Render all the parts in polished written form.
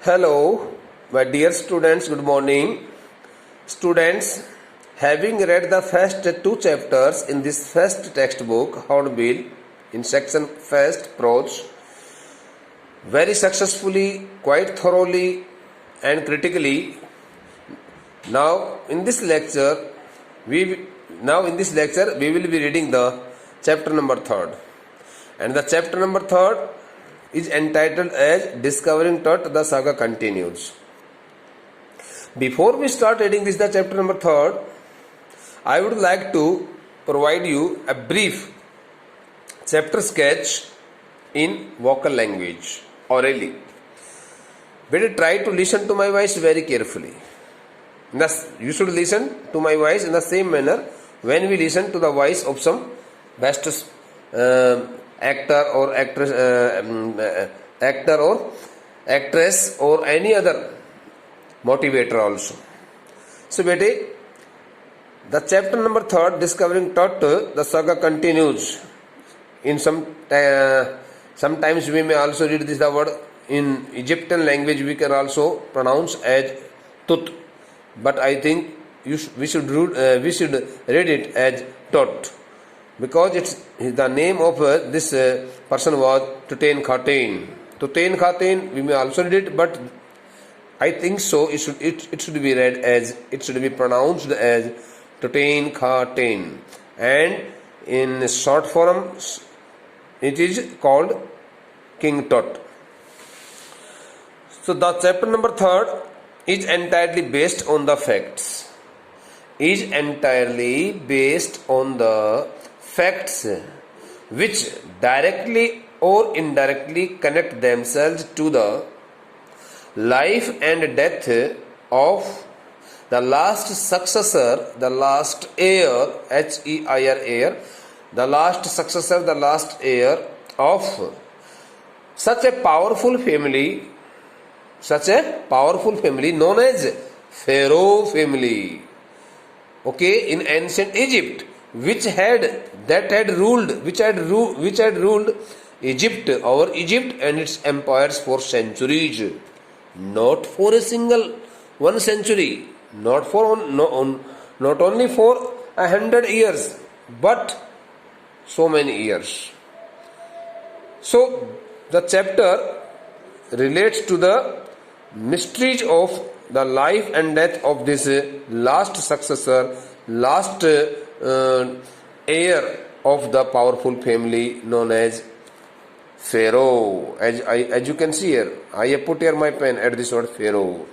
Hello, my dear students, good morning. Students, having read the first two chapters in this first textbook, Hornbill, in section first, prose, very successfully, quite thoroughly, and critically, now in this lecture, we will be reading the chapter number third, and the chapter number third is entitled as Discovering Tut, the saga continues. Before we start reading this, the chapter number third, I would like to provide you a brief chapter sketch in vocal language orally. Better try to listen to my voice very carefully. Thus, you should listen to my voice in the same manner when we listen to the voice of some best actor or actress or any other motivator also. So, bete, the chapter number third, Discovering Tut, the saga continues. In sometimes we may also read this the word in Egyptian language. We can also pronounce as Tut, but I think we should read it as Tut, because it's the name of this person was Tutankhaten. Tutankhaten, we may also read it, but I think so. It should be read as, it should be pronounced as Tutankhaten, and in short form, it is called King Tut. So the chapter number third is entirely based on the facts. Is entirely based on the facts which directly or indirectly connect themselves to the life and death of the last successor, the last heir, heir, the last successor, the last heir of such a powerful family known as Pharaoh family. Okay, in ancient Egypt, which had ruled Egypt, our Egypt and its empires for centuries, not for a single one century, not only for 100 years, but so many years. So the chapter relates to the mysteries of the life and death of this last successor, last heir of the powerful family known as Pharaoh. As you can see here, I have put here my pen at this word Pharaoh.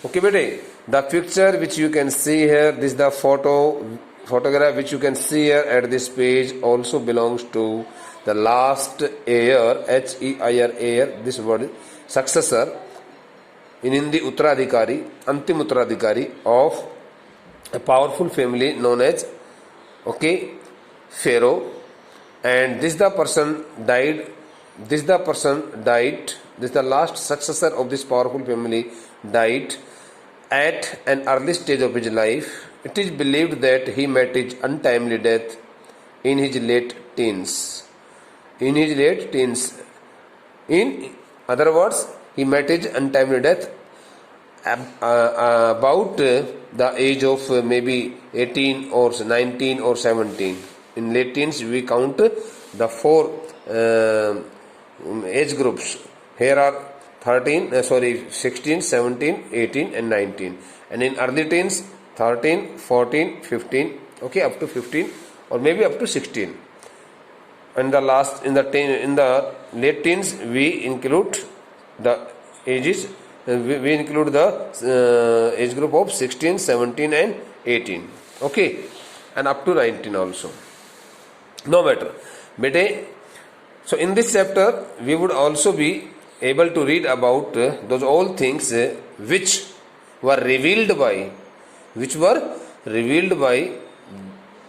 Okay, bete, the picture which you can see here, this is the photograph which you can see here at this page, also belongs to the last heir, heir, this word successor, in Hindi Uttaradhikari, Antim Uttaradhikari of a powerful family known as Pharaoh, and this the person died, this the last successor of this powerful family died at an early stage of his life. It is believed that he met his untimely death in his late teens. In other words, he met his untimely death about the age of maybe 18 or 19 or 17. In late teens, we count the four age groups. Here are 16, 17, 18 and 19. And in early teens, 13, 14, 15, okay, up to 15 or maybe up to 16. And the late teens, we include the ages, we include the age group of 16, 17 and 18. Okay, and up to 19 also. No matter. Bete, so in this chapter, we would also be able to read about those all things which were revealed by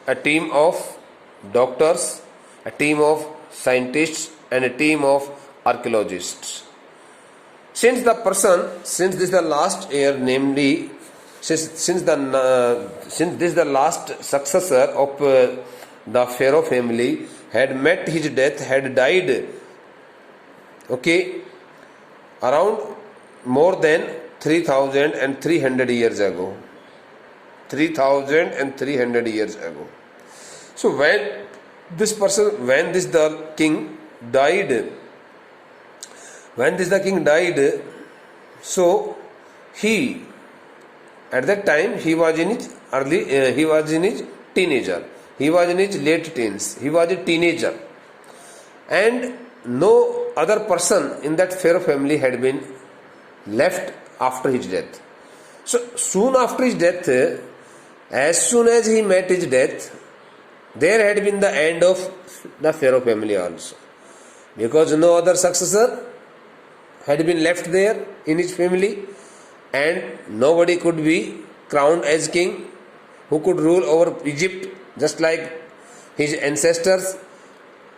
a team of doctors, a team of scientists and a team of archaeologists. Since this is the last heir, namely, since this is the last successor of the Pharaoh family, had met his death, had died, okay, around more than 3,300 years ago. 3,300 years ago. So when the king died, so he, at that time, he was in his teenager. He was in his late teens. He was a teenager. And no other person in that Pharaoh family had been left after his death. So soon after his death, as soon as he met his death, there had been the end of the Pharaoh family also. Because no other successor had been left there in his family, and nobody could be crowned as king who could rule over Egypt just like his ancestors.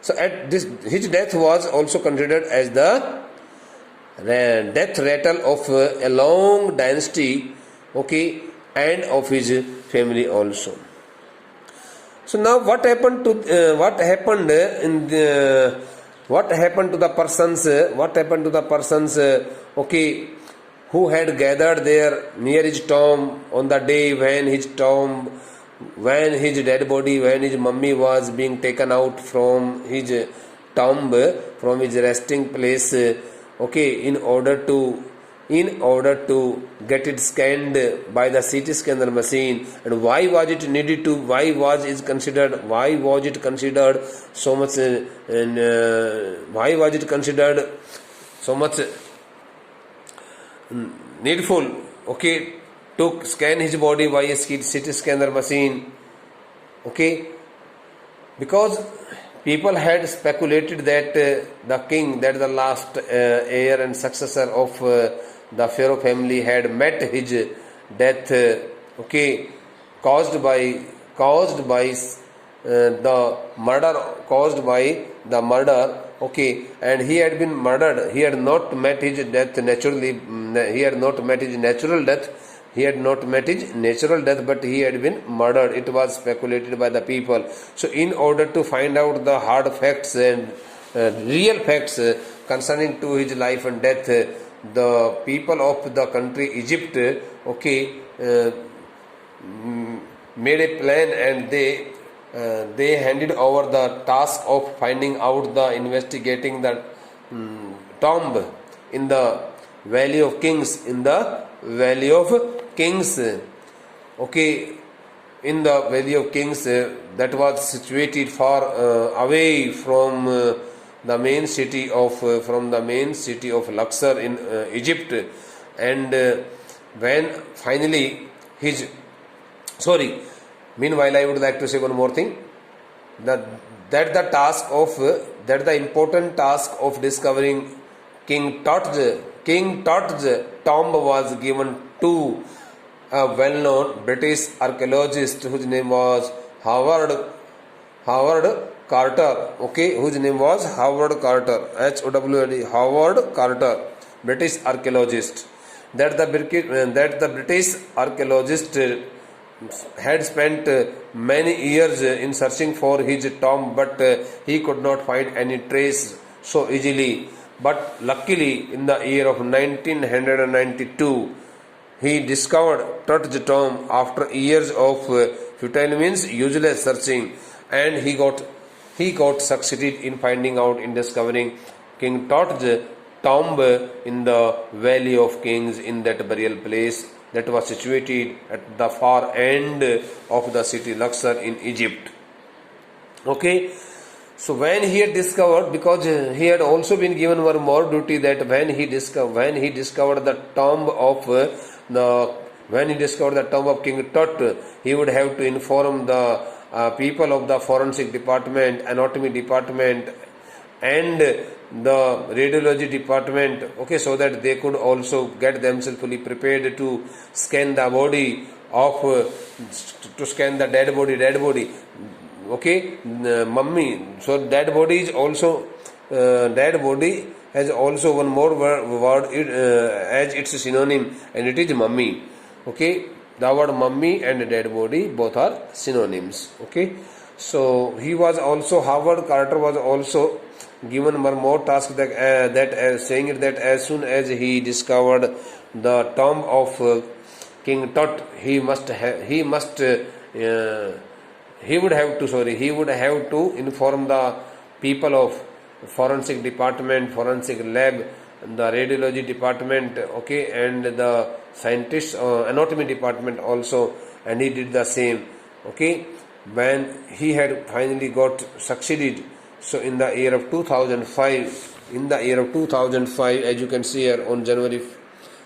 So at this, his death was also considered as the death rattle of a long dynasty, okay, and of his family also. So now what happened to the persons okay, who had gathered there near his tomb on the day when his dead body, when his mummy was being taken out from his tomb, from his resting place, okay, in order to get it scanned by the CT scanner machine. And why was it considered so much needful, okay, to scan his body by a CT scanner machine, okay? Because people had speculated that the last heir and successor of the Pharaoh family had met his death, okay, caused by the murder, okay, and he had been murdered. He had not met his death naturally. He had not met his natural death. But he had been murdered. It was speculated by the people. So in order to find out the hard facts and real facts concerning to his life and death, the people of the country Egypt, okay, made a plan, and they handed over the task of investigating the tomb in the Valley of Kings, okay, in the Valley of Kings, that was situated far away from the main city of Luxor in Egypt. And when finally meanwhile, I would like to say one more thing, that the important task of discovering King Tut's tomb was given to a well-known British archaeologist whose name was Howard Carter, okay, Howard Carter, British archaeologist. That the British archaeologist had spent many years in searching for his tomb, but he could not find any trace so easily. But luckily, in the year of 1992, he discovered Tut's tomb after years of futile, means useless searching, and he got succeeded in discovering King Tut's tomb in the Valley of Kings, in that burial place that was situated at the far end of the city Luxor in Egypt. Okay. So when he had discovered, because he had also been given one more duty, that when he discovered the tomb of King Tut, he would have to inform the people of the forensic department, anatomy department, and the radiology department, okay, so that they could also get themselves fully prepared to scan the body the dead body. Okay, mummy. So dead body has also one more word as its synonym, and it is mummy. Okay, the word mummy and dead body both are synonyms. Okay, so Howard Carter was also given one more task that saying it that as soon as he discovered the tomb of King Tut, he would have to inform the people of forensic department, forensic lab, the radiology department, okay, and the scientists, anatomy department also, and he did the same, okay. When he had finally got succeeded, so in the year of 2005, as you can see here, on January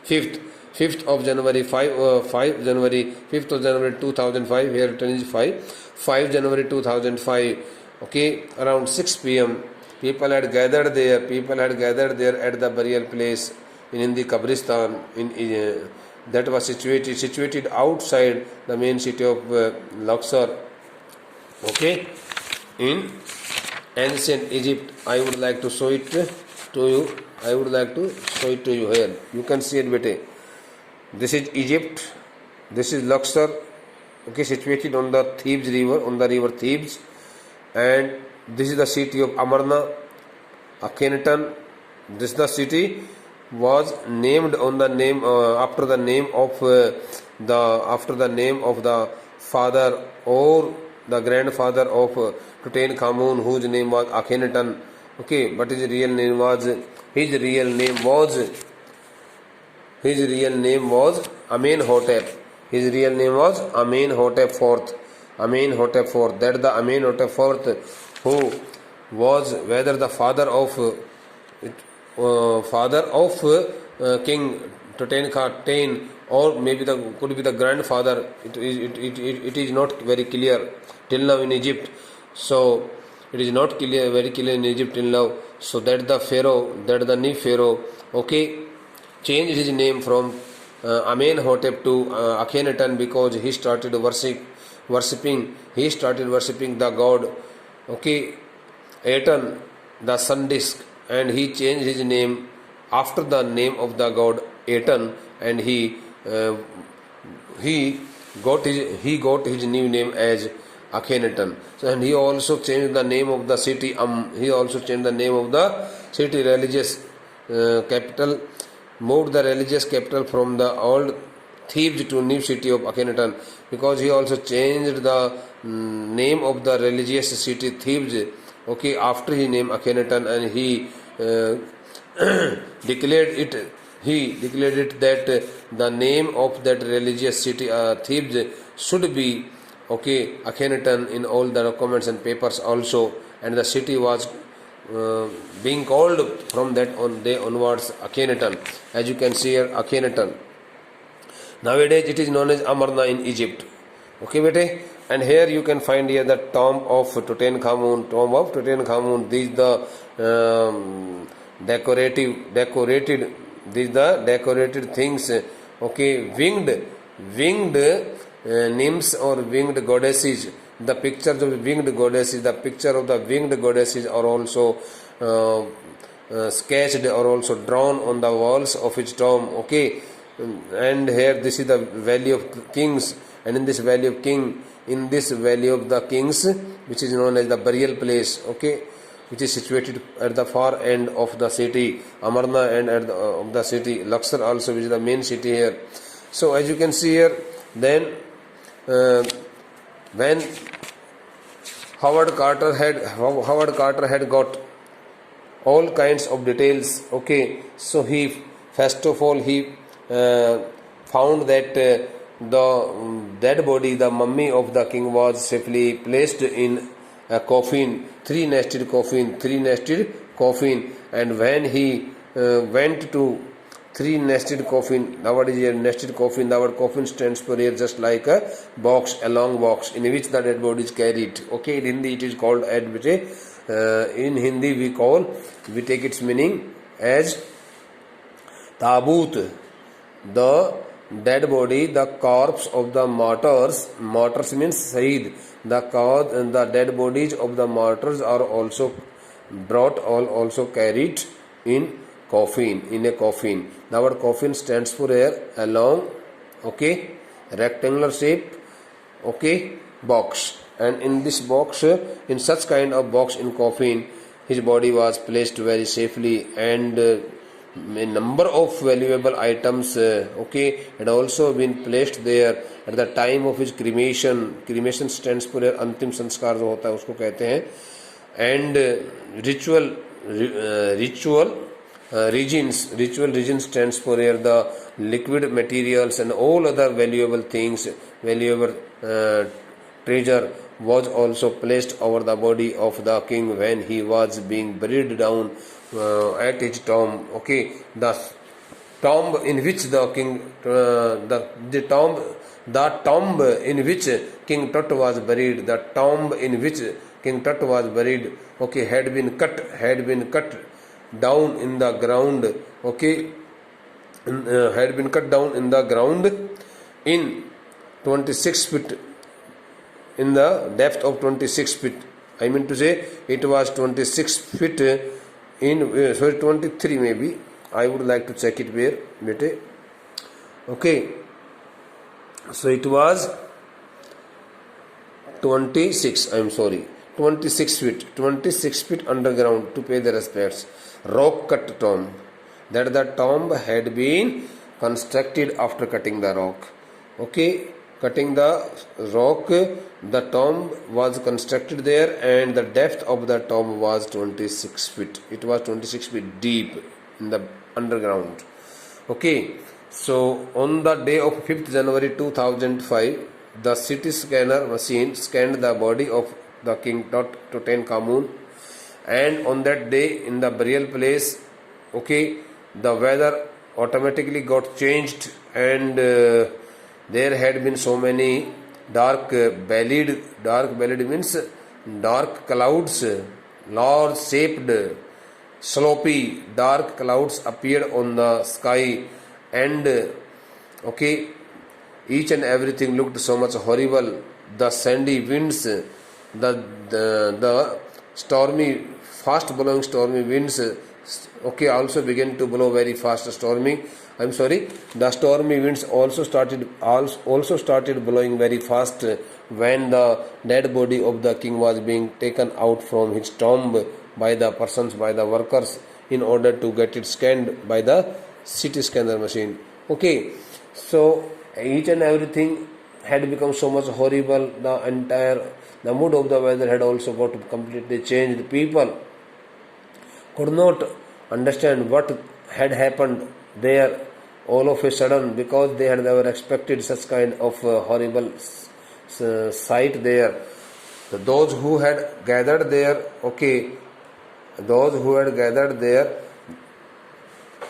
5th, 5th of January 2005, here written is 5 January 2005, okay, around 6 p.m. people had gathered there at the burial place in Hindi Kabristan that was situated outside the main city of Luxor, okay, in ancient Egypt. I would like to show it to you. Here. You can see it, bete. This is Egypt. This is Luxor, okay, situated on the Thebes river, on the river Thebes, and this is the city of Amarna, Akhenaten. This the city was named on the name after the name of the father or the grandfather of Tutankhamun, whose name was Akhenaten. Okay, but his real name was Amenhotep. His real name was Amenhotep IV. That the Amenhotep IV, who was whether the father of King Tutankhaten, or maybe could be the grandfather. It is not very clear till now in Egypt. So it is not very clear in Egypt till now. So that the new pharaoh, okay, changed his name from Amenhotep to Akhenaten because he started worshipping the god, okay, Aten, the sun disk, and he changed his name after the name of the god Aten, and he got his new name as Akhenaten. So, and he also changed the name of the city. Religious capital, moved the religious capital from the old Thebes to new city of Akhenaten, because he also changed the name of the religious city Thebes, okay, after he named Akhenaten, and he declared it that the name of that religious city Thebes should be, okay, Akhenaten in all the documents and papers also, and the city was being called from that day onwards Akhenaten. As you can see here, Akhenaten. Nowadays it is known as Amarna in Egypt. Okay, bete? And here you can find here the tomb of Tutankhamun. These the decorated things. Okay, winged nymphs or winged goddesses. The pictures of winged goddesses. The picture of the winged goddesses are also sketched or also drawn on the walls of its tomb. Okay, and here this is the Valley of Kings, and in this Valley of the Kings, which is known as the burial place, okay, which is situated at the far end of the city Amarna and of the city Luxor also, which is the main city here. So as you can see here, then when Howard Carter had got all kinds of details, okay, so he first of all found that the dead body, the mummy of the king, was safely placed in a coffin, three nested coffin, and when he went to three nested coffin, now what is a nested coffin? The word coffin stands for here just like a box, a long box in which the dead body is carried. Okay, in Hindi it is called in Hindi we take its meaning as tabut. The dead body, the corpse of the martyrs means Saeed. The dead bodies of the martyrs are also carried in a coffin. The word coffin stands for here a long, okay, rectangular shape, okay, box. And in this box, in such kind of box in coffin, his body was placed very safely, and a number of valuable items had also been placed there at the time of his cremation. Cremation stands for अंतिम संस्कार जो होता है उसको कहते हैं. And ritual region stands for here the liquid materials and all other valuable things, valuable treasure was also placed over the body of the king when he was being buried down at his tomb. The tomb in which the king the tomb in which King Tut was buried, the tomb in which King Tut was buried, had been cut down in the ground, had been cut down in the ground in 26 feet, in the depth of 26 feet. I mean to say it was 26 feet in 23 maybe. I would like to check it where, bete. So it was 26 feet underground to pay the respects. Rock cut tomb, that the tomb had been constructed after cutting the rock. Cutting the rock, the tomb was constructed there, and the depth of the tomb was 26 feet. It was 26 feet deep in the underground. So on the day of 5th January 2005, the CT scanner machine scanned the body of the King Tutankhamun, and on that day in the burial place, the weather automatically got changed, and there had been so many dark bellied means dark clouds, large shaped, slopy dark clouds appeared on the sky, and each and everything looked so much horrible. The sandy winds, the stormy, fast blowing stormy winds also began to blow very fast. The stormy winds also started blowing very fast when the dead body of the king was being taken out from his tomb by the workers in order to get it scanned by the CT scanner machine. So each and everything had become so much horrible. The mood of the weather had also got completely changed. People could not understand what had happened there all of a sudden, because they had never expected such kind of horrible sight there. Those who had gathered there,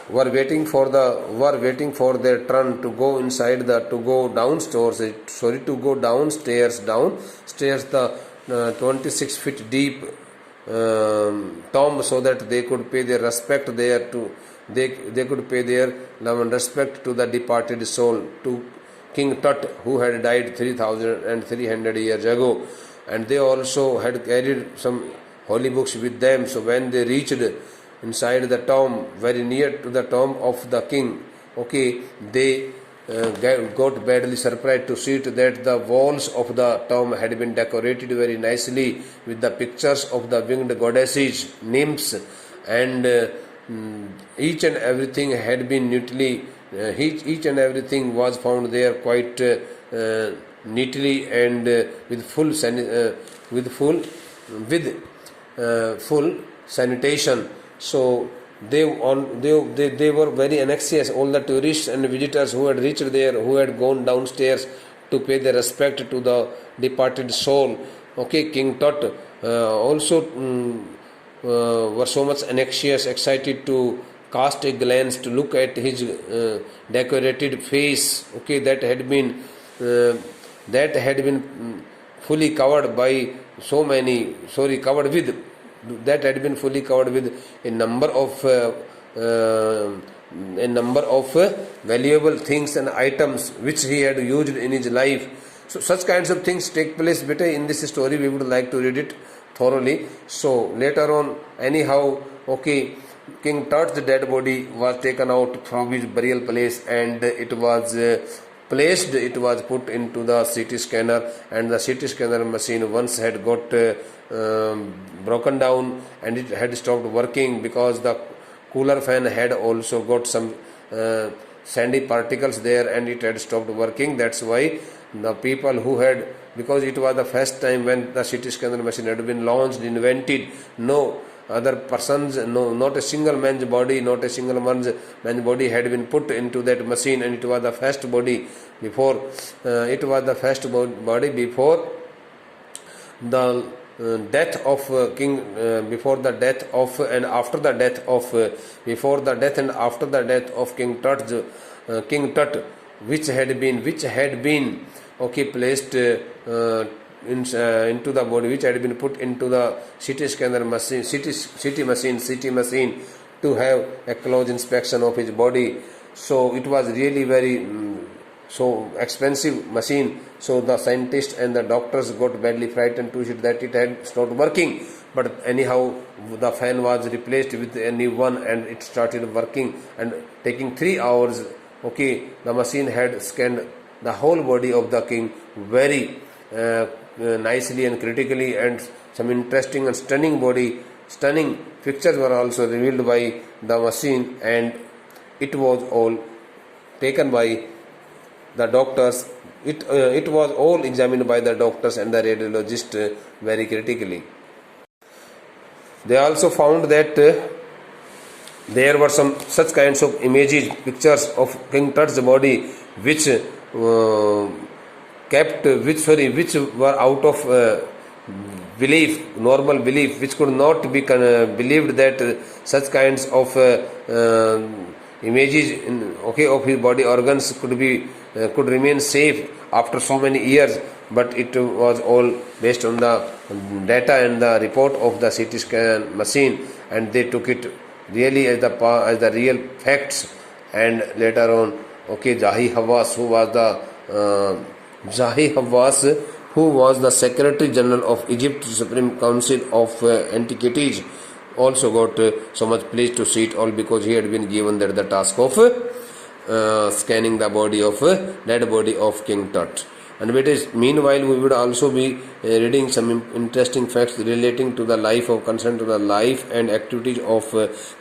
were waiting for their turn to go downstairs. The 26 feet deep tomb, so that they could pay their respect there they could pay their love and respect to the departed soul, to King Tut, who had died 3,300 years ago, and they also had carried some holy books with them. So when they reached inside the tomb, very near to the tomb of the king, they got badly surprised to see that the walls of the tomb had been decorated very nicely with the pictures of the winged goddesses, nymphs, and each and everything had been neatly, each and everything was found there quite neatly and with full sanitation. So they were very anxious, all the tourists and visitors who had reached there, who had gone downstairs to pay their respect to the departed soul. King Tut also were so much anxious, excited to cast a glance to look at his decorated face, that had been fully covered by a number of valuable things and items which he had used in his life. So such kinds of things take place in this story. We would like to read it thoroughly. So later on, anyhow, King Tut's dead body was taken out from his burial place, and it was placed, it was put into the CT scanner, and the CT scanner machine once had got broken down and it had stopped working because the cooler fan had also got some sandy particles there and it had stopped working. That's why the people who had, because it was the first time when the CT scanner machine had been launched, invented, no other persons, no, not a single man's body, not a single man's body had been put into that machine, and it was the first body before, body before the death of King, before the death of and after the death of, before the death and after the death of King Tut, which had been okay placed into the body, which had been put into the CT scanner machine, CT machine to have a close inspection of his body. So it was really very so expensive machine. So the scientists and the doctors got badly frightened to see that it had stopped working. But anyhow, the fan was replaced with a new one and it started working, and taking 3 hours, okay, the machine had scanned the whole body of the king very nicely and critically, and some interesting and stunning pictures were also revealed by the machine, and it was all taken by the doctors. It was all examined by the doctors and the radiologist very critically. They also found that there were some such kinds of images, pictures of King Tut's body, which which were out of belief, normal belief, which could not be believed that such kinds of images of his body organs could remain safe after so many years. But it was all based on the data and the report of the CT scan machine, and they took it really as the real facts. And later on, Zahi Hawass, who was the Secretary General of Egypt's Supreme Council of Antiquities, also got so much pleased to see it all, because he had been given that the task of scanning the dead body of King Tut. And meanwhile, we would also be reading some interesting facts relating to the life and activities of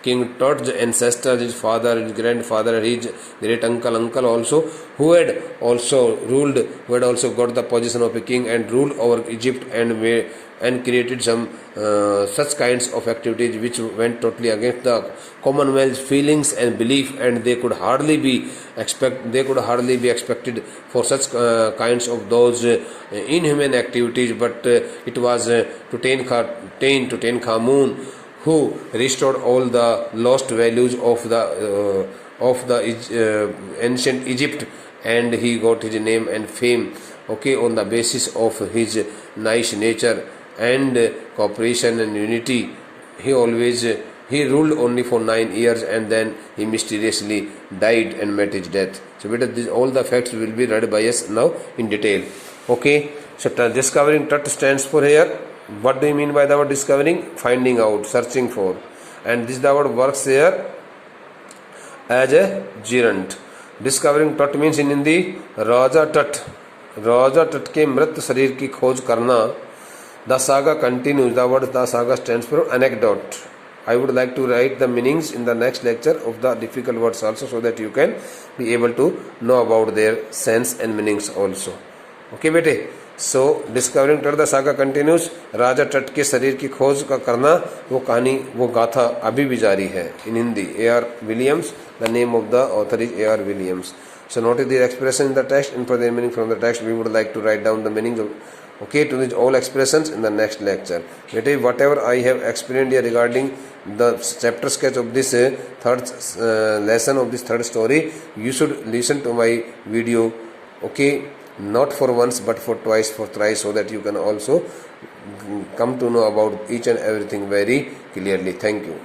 King Tut's ancestors, his father, his grandfather, his great uncle also, who had also got the position of a king and ruled over Egypt, and created some such kinds of activities which went totally against the Commonwealth's feelings and belief, and they could hardly be expected for such kinds of those inhuman activities. But it was Tutankhamun who restored all the lost values of the ancient Egypt, and he got his name and fame on the basis of his nice nature and cooperation and unity. He ruled only for 9 years, and then he mysteriously died and met his death. So all the facts will be read by us now in detail. So discovering Tut stands for here. What do you mean by the word discovering? Finding out, searching for. And the word works here as a gerund. Discovering Tut means in Hindi Raja Tut के मृत शरीर की खोज करना. The saga continues. The word the saga stands for anecdote. I would like to write the meanings in the next lecture of the difficult words also, so that you can be able to know about their sense and meanings also. Okay bete. So discovering Tut, the saga continues. राजा टट के शरीर की खोज का करना, वो कहानी, वो गाथा अभी भी जारी है in Hindi. A.R. Williams. The name of the author is A.R. Williams. So notice the expression in the text, and for the meaning from the text, we would like to write down the meanings of to these all expressions in the next lecture. Whatever I have explained here regarding the chapter sketch of this third lesson of this third story, you should listen to my video, not for once but for twice, for thrice, so that you can also come to know about each and everything very clearly. Thank you.